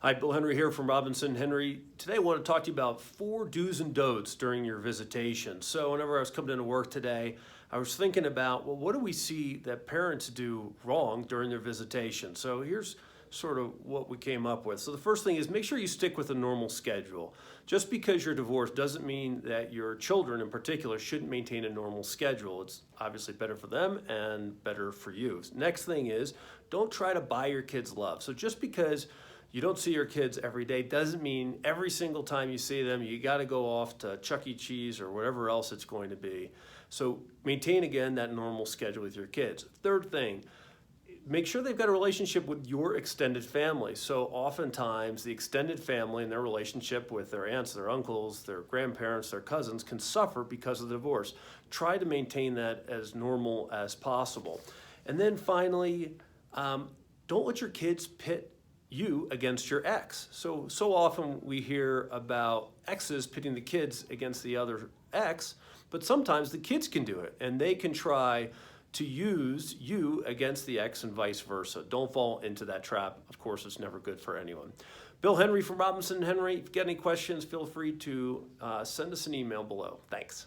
Hi, Bill Henry here from Robinson Henry. Today I want to talk to you about 4 do's and don'ts during your visitation. So whenever I was coming into work today, I was thinking about, well, what do we see that parents do wrong during their visitation? So here's sort of what we came up with. So the first thing is make sure you stick with a normal schedule. Just because you're divorced doesn't mean that your children in particular shouldn't maintain a normal schedule. It's obviously better for them and better for you. Next thing is don't try to buy your kids love. So just because you don't see your kids every day doesn't mean every single time you see them, you got to go off to Chuck E. Cheese or whatever else it's going to be. So maintain, again, that normal schedule with your kids. Third thing, make sure they've got a relationship with your extended family. So oftentimes the extended family and their relationship with their aunts, their uncles, their grandparents, their cousins can suffer because of the divorce. Try to maintain that as normal as possible. And then finally, don't let your kids pit you against your ex. So often we hear about exes pitting the kids against the other ex, but sometimes the kids can do it and they can try to use you against the ex and vice versa. Don't fall into that trap. Of course, it's never good for anyone. Bill Henry from Robinson Henry. If you get any questions, feel free to send us an email below. Thanks.